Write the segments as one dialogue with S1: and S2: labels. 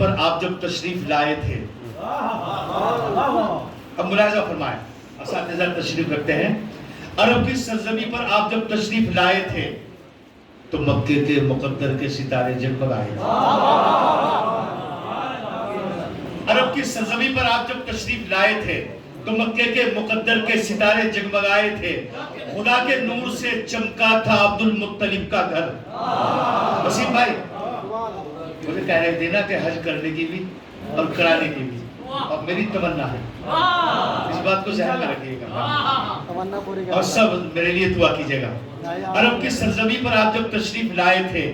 S1: پر آپ جب تشریف لائے تھے، اب ملاحظہ فرمائیں، اساتذہ تشریف رکھتے ہیں، عرب کی سرزمین پر آپ جب تشریف لائے تھے تو مکے کے مقدر کے ستارے جگمگائے تھے۔ عرب کی سرزمین پر آپ جب تشریف لائے تھے تو مکے کے مقدر کے ستارے جگمگائے تھے، خدا کے نور سے چمکا تھا عبد المطلب کا گھر۔ وسیم بھائی مجھے کہہ رہے تھے نا کہ حج کرنے کی بھی اور کرانے کی بھی، اور میری تمنا ہے، اس بات کو ذہن میں رکھیے گا اور سب میرے لیے دعا کیجیے گا۔ عرب کی سرزمین پر آپ جب تشریف لائے تھے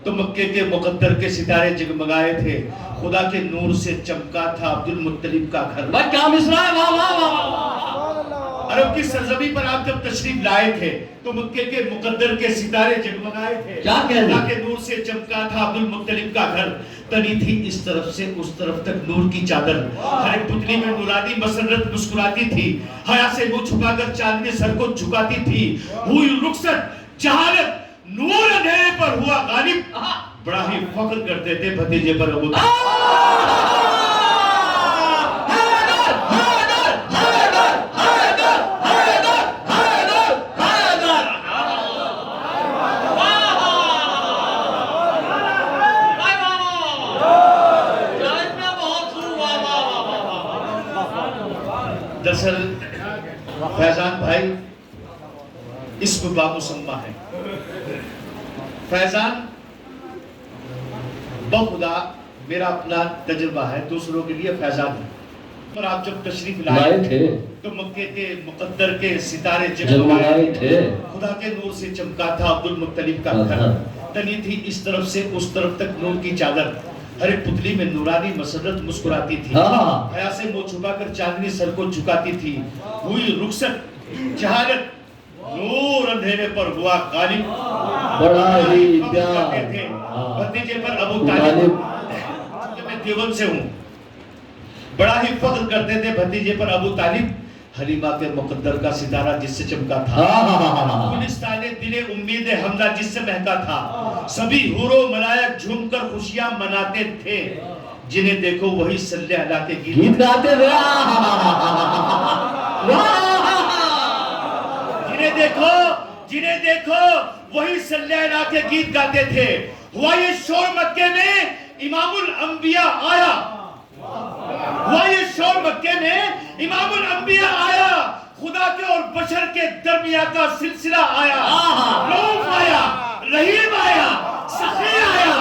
S1: تو مکے کے مقدر کے ستارے جگمگائے تھے، خدا کے نور سے چمکا تھا عبد المطلب کا گھر۔ عرب کی سرزمین پر آپ جب تشریف لائے تھے تو مکے کے مقدر کے ستارے جگمگائے تھے، خدا کے نور سے چمکا تھا عبد المطلب کا گھر۔ تنی تھی اس طرف سے اس طرف تک نور کی چادر، ہر ایک پتلی میں نورانی مسرت مسکراتی تھی، حیا سے منہ چھپا کر چاندنی سر کو جھکاتی تھی، ہوئی رخصت جہالت نور اندھیرے پر ہوا غالب، بڑا ہی فخر کرتے تھے بھتیجے پر ابو طالب۔ دراصل فیضان بھائی اسم بامسمہ ہے۔ فیضان بخدا میرا اپنا تجربہ ہے، دوسروں کے لیے فیضان ہے۔ اور آپ جب تشریف لائے تھے تو مکے کے مقدر کے ستارے جگمگائے تھے، خدا کے نور سے چمکا تھا عبد المطلب کا گھر۔ تنی تھی اس طرف سے اس طرف تک نور کی چادر، ہر ایک پتلی میں نورانی مسرت مسکراتی تھی، حیا سے منہ چھپا کر چاندنی سر کو جھکاتی تھی، ہوئی رخصت جہالت نور اندھیرے پر ہوا غالب، بڑا ہی پیار بھتیجے پر ابو طالب، میں دیوبند سے ہوں، بڑا ہی فخر کرتے تھے بھتیجے پر ابو طالب، حلیمہ کے مقدر کا ستارہ جس سے چمکا تھا، گلستان دل امید حمزہ جس سے مہکا تھا، سبھی حور و ملائک جھوم کر خوشیاں مناتے تھے، جنہیں دیکھو وہی صلی اللہ کے گیت گاتے تھے، جنہیں دیکھو وہی صلی اللہ کے گیت گاتے تھے۔ ہوا یہ شور مکے میں امام الانبیاء آیا، ہوا یہ شور مکے میں امام الانبیاء آیا، خدا کے اور بشر کے درمیان کا سلسلہ آیا، رؤوف آیا، رحیم آیا، سخی آیا،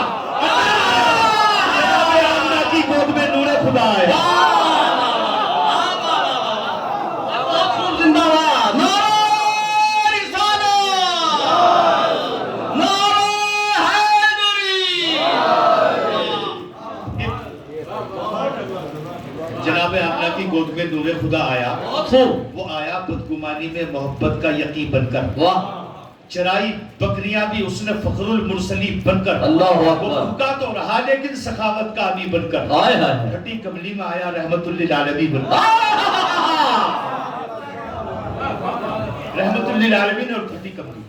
S1: جناب آمنہ کی گود میں نور خدا آیا۔ جناب آمنہ کی گود میں نور خدا آیا، وہ آیا بدگمانی میں محبت کا یقین بن کر، چرائی بکریاں بھی اس نے فخر المرسلی بن کر، وہ بھوکا تو رہا لیکن سخاوت کا آمی بن کر، پھٹی کملی میں آیا رحمت للعالمین بن کر، رحمت للعالمین اور پھٹی کملی۔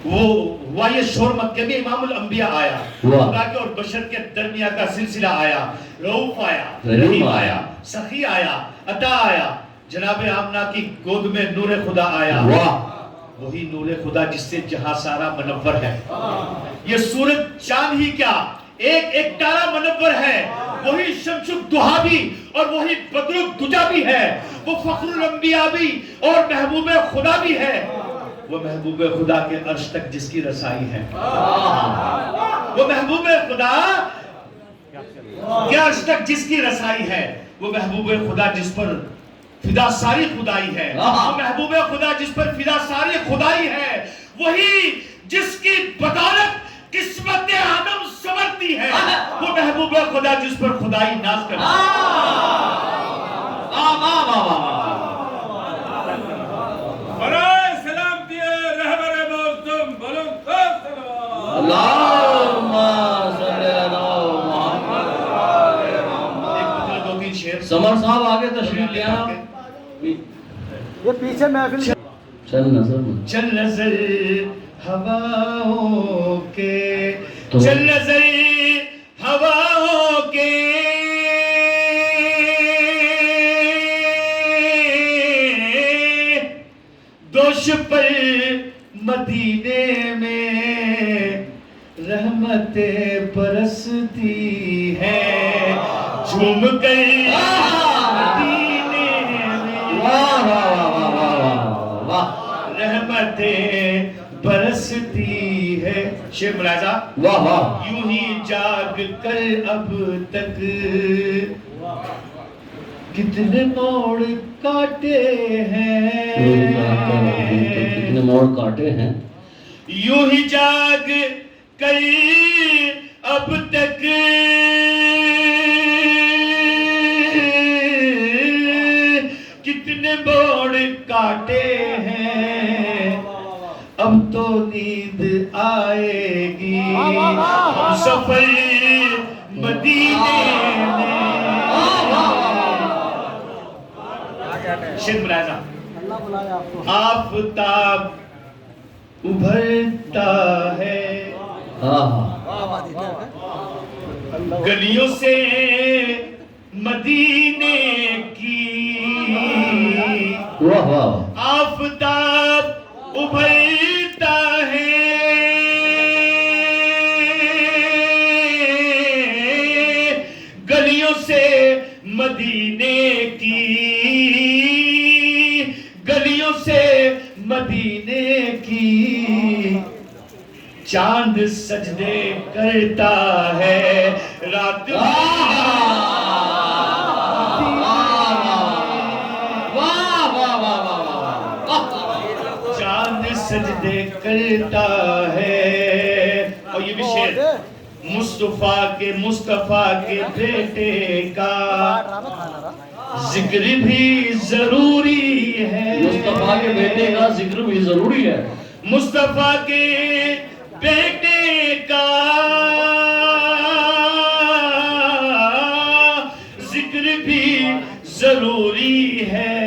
S1: وہ ہوا یہ شور مکے میں امام الانبیاء آیا، خدا کے اور بشر کے درمیان کا سلسلہ آیا، رؤوف آیا، رحیم آیا، سخی آیا، عطا آیا، جناب آمنہ کی گود میں نور خدا آیا، وہی نور خدا جس سے جہاں سارا منور ہے۔ یہ سورج چاند ہی کیا ایک ایک تارا منور ہے، وہی شمس الضحیٰ بھی اور وہی بدر الدجیٰ بھی ہے، وہ فخر الانبیاء بھی اور محبوب خدا بھی ہے، وہ محبوب خدا کے عرش تک جس کی رسائی ہے، وہ محبوب خدا کے عرش تک جس کی رسائی ہے، وہ محبوب خدا جس پر فدا ساری خدائی ہے، وہ محبوب خدا جس پر فدا ساری خدائی ہے، وہی جس کی بدولت قسمت آدم سنورتی ہے، وہ محبوب خدا جس پر خدائی ناز کرتی ہے۔
S2: برائے سلام دیے رہبر معظم بلند
S3: اللہم صلی اللہ محمد
S1: دو تین شعر
S3: سمر صاحب آگے تشریف لے آنا،
S4: یہ پیچھے محفل
S3: چل نظر
S1: چل نظر ہواؤں کے، چل نظر ہواؤں کے مدینے میں رحمتیں برستی ہیں جھوم کر مدینے میں رحمتیں برستی ہے شیخ ملاحظہ
S3: واہ واہ
S1: یوں ہی جاگ کر اب تک کتنے موڑ کاٹے ہیں
S3: کتنے موڑ کاٹے ہیں
S1: یوں ہی جاگ کر اب تک کتنے موڑ کاٹے ہیں اب تو نیند آئے گی ہم سفر مدینے میں شیر ملاحظہ
S4: اللہ بلایا آپ کو
S1: آفتاب ابھرتا ہے گلیوں سے مدینے کی
S3: واہ واہ
S1: آفتاب ابھرتا ہے گلیوں سے مدینے کی گلیوں سے مدینے کی چاند سجدے کرتا ہے رات چاند سجدے کرتا ہے اور یہ بھی شعر مصطفیٰ کے بیٹے کا ذکر بھی ضروری ہے
S3: مصطفیٰ کے بیٹے کا ذکر بھی ضروری ہے
S1: مصطفیٰ کے بیٹے کا ذکر بھی ضروری ہے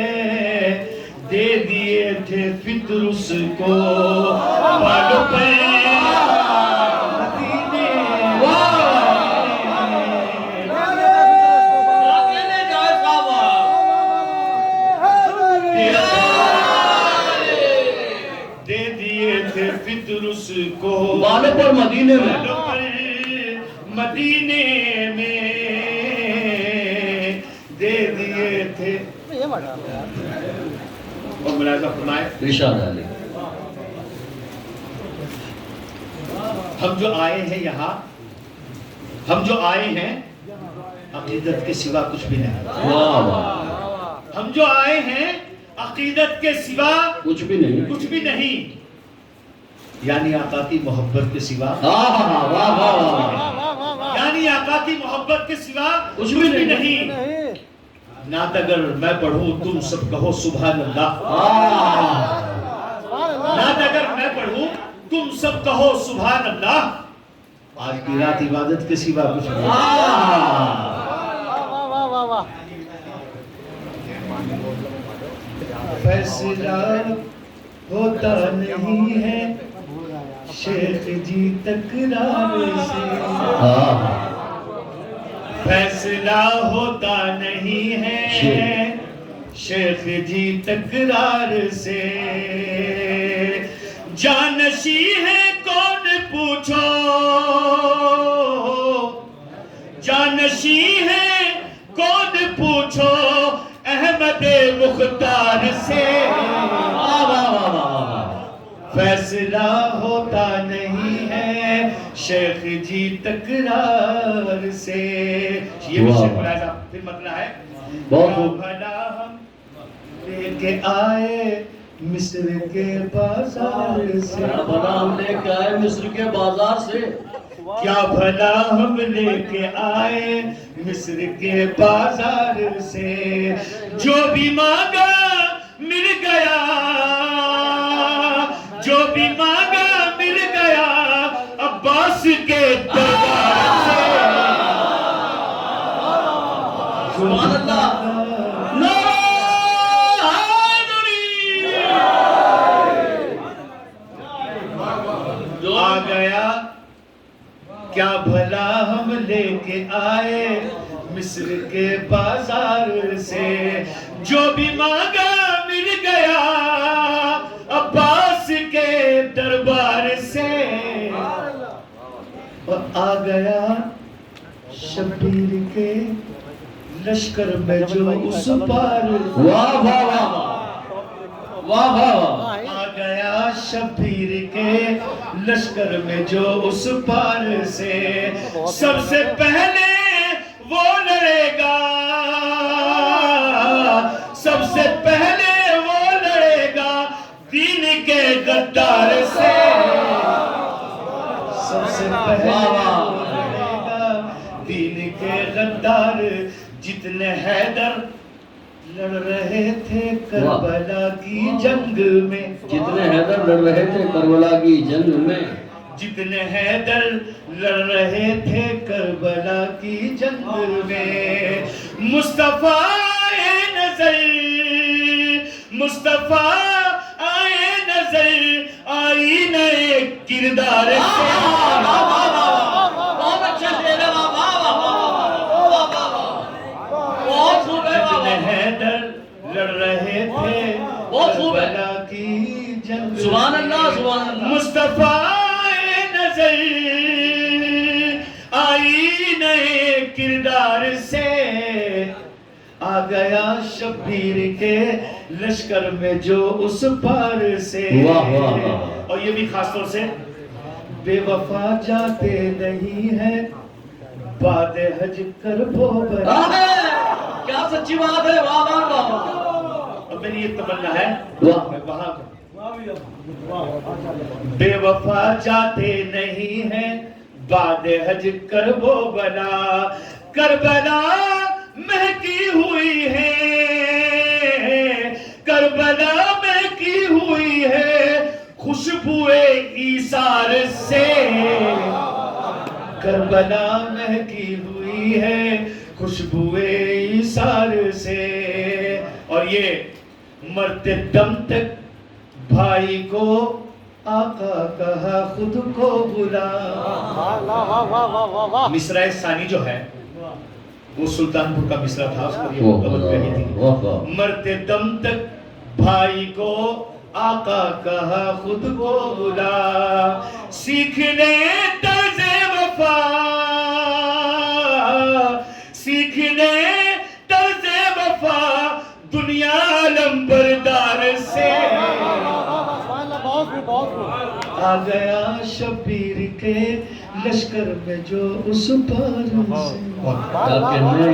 S1: دے دیے تھے فطر اس کو بالوں پر فطرس کو
S3: بالوں پر مدینے میں
S1: مدینے میں دے دیے تھے اور ملاحظہ فرمائے
S3: ارشاد علی
S1: ہم جو آئے ہیں یہاں ہم جو آئے ہیں عقیدت کے سوا کچھ بھی نہیں
S3: واہ واہ
S1: ہم جو آئے ہیں عقیدت کے سوا
S3: کچھ بھی نہیں
S1: کچھ بھی نہیں یعنی آقا کی محبت کے سوا
S3: واہ واہ واہ
S1: یعنی آقا کی محبت کے سوا کچھ بھی نہیں نعت اگر میں پڑھوں تم سب کہو سبحان اللہ نعت اگر میں پڑھوں تم سب کہو سبحان اللہ آج کی رات عبادت کے سوا کچھ نہیں فیصلہ ہوتا نہیں ہے شیخ جی تکرار سے فیصلہ ہوتا نہیں ہے شیخ جی تکرار سے جانشی ہے کون پوچھو جانشی ہے کون پوچھو احمد مختار سے فیصلہ ہوتا نہیں ہے شیخ جی تکرار سے یہ بھی شیخ ملاحظہ پھر مطلع ہے بھلا ہم لے کے آئے مصر کے بازار سے
S3: بھلا ہم لے کے آئے مصر کے بازار سے
S1: کیا بھلا ہم لے کے آئے مصر کے بازار سے جو بھی مانگا مل گیا جو بھی مانگا مل گیا عباس کے دربار سے
S3: سبحان اللہ
S1: آ گیا کیا بھلا ہم لے کے آئے مصر کے بازار سے جو بھی مانگا مل گیا عباس کے آ گیا شبیر کے لشکر میں جو اس پار
S3: واہ واہ واہ واہ واہ
S1: آ گیا شبیر کے لشکر میں جو اس پار سے سب سے پہلے وہ لڑے گا سب سے پہلے وہ لڑے گا دین کے غدار سے سب سے پہلے وہ لڑے گا دین کے غدار جتنے حیدر لڑ رہے تھے کربلا کی جنگ میں
S3: جتنے حیدر لڑ رہے تھے کربلا کی جنگ میں
S1: جتنے حیدر لڑ رہے تھے کربلا کی جنگ میں مصطفیٰ آئے نظر مصطفیٰ آئے نظر آئی نئے کردار سے
S3: بہت اچھا شعر ہے بہت خوب ہے
S1: جتنے حیدر لڑ رہے تھے
S3: بہت خوب ہے
S1: کربلا کی جنگ
S3: سبحان اللہ سبحان اللہ
S1: مصطفیٰ نظر آئی نئے کردار سے آ گیا شبیر کے لشکر میں جو اس پار سے
S3: واہ واہ واہ
S1: اور یہ بھی خاص طور سے بے وفا جاتے نہیں ہیں بعد حج کربو بنا
S3: کیا سچی بات ہے واہ واہ واہ
S1: اور میری یہ تمنا ہے
S3: واہ
S1: میں وہاں بے وفا جاتے نہیں ہیں بعد حج کربو بلا کربلا مہکی ہوئی ہے کربلا مہکی ہوئی ہے خوشبوئے ایثار سے کربلا مہکی ہوئی ہے خوشبوئے ایثار سے اور یہ مرتے دم تک بھائی کو آقا کہا خود کو بلا مصرع ثانی جو ہے وہ سلطان پور کا مصرع تھا اس پر یہ مقبت کہی تھی مرتے دم تک بھائی کو آقا کہا خود کو بلا سیکھنے طرز وفا سیکھنے طرز وفا دنیا علم بردار سے آ گیا شبیر کے لشکر میں جو اس پار سے